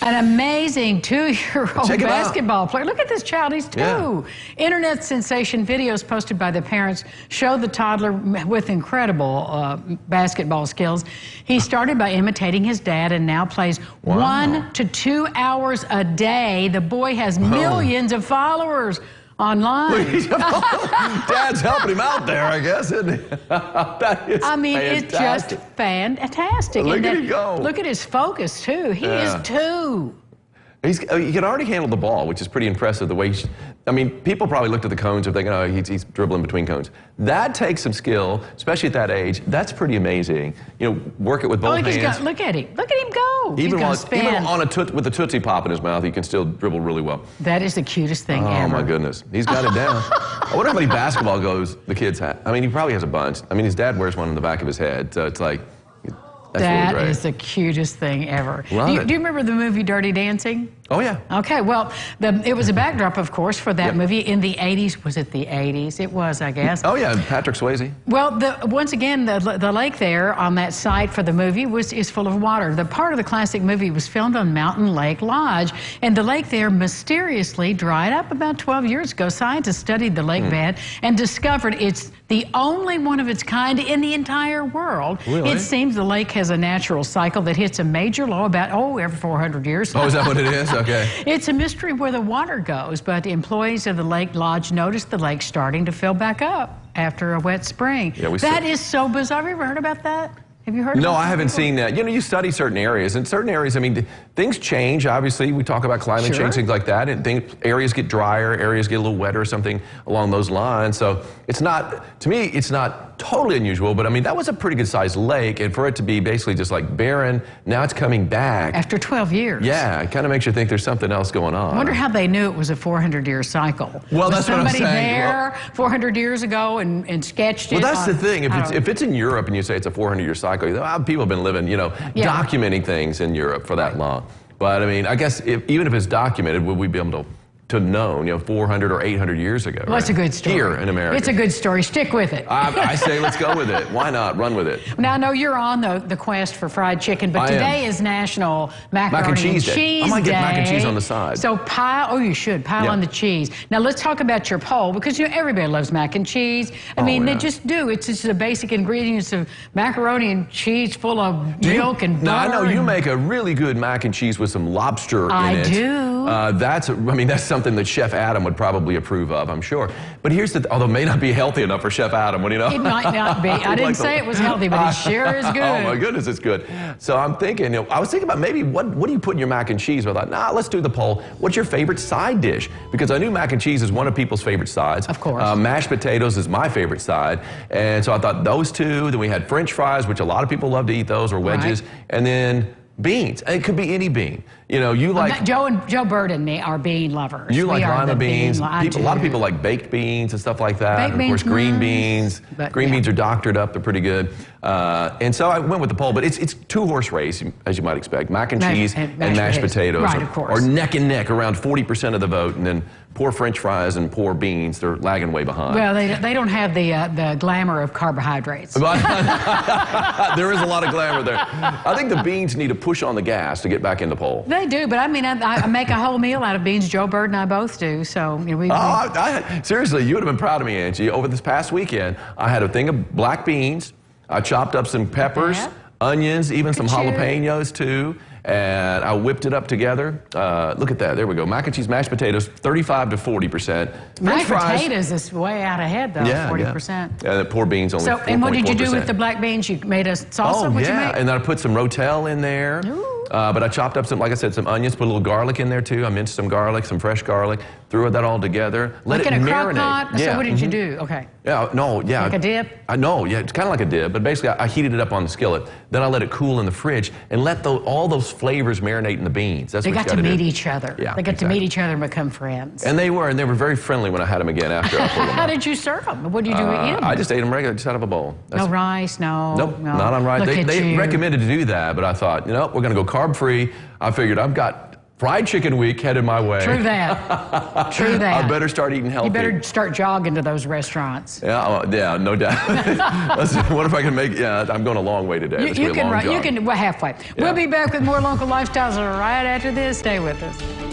An amazing 2-year-old Check him out. basketball player. Look at this child, he's 2. Yeah. Internet sensation videos posted by the parents show the toddler with incredible basketball skills. He started by imitating his dad and now plays 1 to 2 hours a day. The boy has millions of followers online. Dad's helping him out there, I guess, isn't he? That is It's just fantastic. Look at him go. Look at his focus, too. He is 2. He can already handle the ball, which is pretty impressive. The way people probably looked at the cones and thinking, oh, he's dribbling between cones. That takes some skill, especially at that age. That's pretty amazing. You know, work it with both hands. Look at him. Look at him go. Even on with a Tootsie Pop in his mouth, he can still dribble really well. That is the cutest thing ever. Oh, my goodness. He's got it down. I wonder how many basketball goes the kids have. I mean, he probably has a bunch. I mean, his dad wears one on the back of his head, so it's like, that's really great. That is the cutest thing ever. Love Do it. you remember the movie Dirty Dancing? Oh, yeah. Okay, well, it was a backdrop, of course, for that movie in the 80s. Was it the 80s? It was, I guess. Oh, yeah, Patrick Swayze. Well, once again, the lake there on that site for the movie is full of water. The part of the classic movie was filmed on Mountain Lake Lodge, and the lake there mysteriously dried up about 12 years ago. Scientists studied the lake bed and discovered it's the only one of its kind in the entire world. Really? It seems the lake has a natural cycle that hits a major low about, every 400 years. Oh, is that what it is? Okay. It's a mystery where the water goes, but employees of the Lake Lodge noticed the lake starting to fill back up after a wet spring. Yeah, that is so bizarre. Have you ever heard about that? Have you heard about that? No, I haven't seen that. You know, you study certain areas. In certain areas, I mean, things change, obviously. We talk about climate change, things like that. And areas get drier, areas get a little wetter or something along those lines. So it's not, to me, it's not totally unusual. But, I mean, that was a pretty good-sized lake. And for it to be basically just like barren, now it's coming back. After 12 years. Yeah, it kind of makes you think there's something else going on. I wonder how they knew it was a 400-year cycle. Well, that's what I'm saying. Was somebody there 400 years ago and sketched it? Well, that's the thing. If it's in Europe and you say it's a 400-year cycle, people have been living, documenting things in Europe for that long. But, I mean, I guess even if it's documented, would we be able to know, 400 or 800 years ago? Well, it's a good story. Here in America. It's a good story. Stick with it. I say let's go with it. Why not? Run with it. Now, I know you're on the quest for fried chicken, but today is National Macaroni and Cheese Day. I might get mac and cheese on the side. So you should pile on the cheese. Now, let's talk about your poll, because everybody loves mac and cheese. I mean, they just do. It's just the basic ingredients of macaroni and cheese full of milk and butter. Now, I know you make a really good mac and cheese with some lobster in it. I do. That's something that Chef Adam would probably approve of, I'm sure. But although it may not be healthy enough for Chef Adam, It might not be. I didn't say it was healthy, but it sure is good. Oh my goodness, it's good. So I'm thinking, I was thinking about maybe what do you put in your mac and cheese? But I thought, let's do the poll. What's your favorite side dish? Because I knew mac and cheese is one of people's favorite sides. Of course. Mashed potatoes is my favorite side. And so I thought those two. Then we had French fries, which a lot of people love to eat those, or wedges. Right. And then beans. It could be any bean. You like... Joe Bird and me are bean lovers. You like lima beans. A lot of people like baked beans and stuff like that. Baked and of course, green beans. Green beans are doctored up. They're pretty good. And so I went with the poll. But it's two-horse race, as you might expect. Mac and cheese and mashed potatoes. Right, of course. Or neck and neck, around 40% of the vote. And then poor French fries and poor beans. They're lagging way behind. Well, they don't have the glamour of carbohydrates. There is a lot of glamour there. I think the beans need to push on the gas to get back in the poll. They do, but I mean, I make a whole meal out of beans. Joe Bird and I both do. So seriously, you would have been proud of me, Angie. Over this past weekend, I had a thing of black beans. I chopped up some peppers, onions, even some jalapenos too. And I whipped it up together. Look at that. There we go. Mac and cheese, mashed potatoes, 35 to 40%. Mashed potatoes is way out ahead, though, 40%. Yeah, the poor beans only 4.4%. And what did you do with the black beans? You made a salsa? Oh, yeah. And then I put some Rotel in there. Ooh. But I chopped up like I said, some onions, put a little garlic in there too. I minced some garlic, some fresh garlic, threw that all together. Let it marinate. Like in a crock pot? Yeah. So what did you do? Okay. Yeah, like a dip? It's kind of like a dip, but basically I heated it up on the skillet. Then I let it cool in the fridge and let all those flavors marinate in the beans. That's what you got to do. They got to meet each other. Yeah, they got to meet each other and become friends. And they were very friendly when I had them again after I pulled them How did you serve them? What did you do with them? I just ate them regular, just out of a bowl. No rice, no. Nope, not on rice. They recommended to do that, but I thought, we're going to go carb-free. I figured I've got Fried chicken week headed my way. True that. True that. I better start eating healthy. You better start jogging to those restaurants. Yeah, no doubt. What if I can make? Yeah, I'm going a long way today. You can halfway. Yeah. We'll be back with more local lifestyles right after this. Stay with us.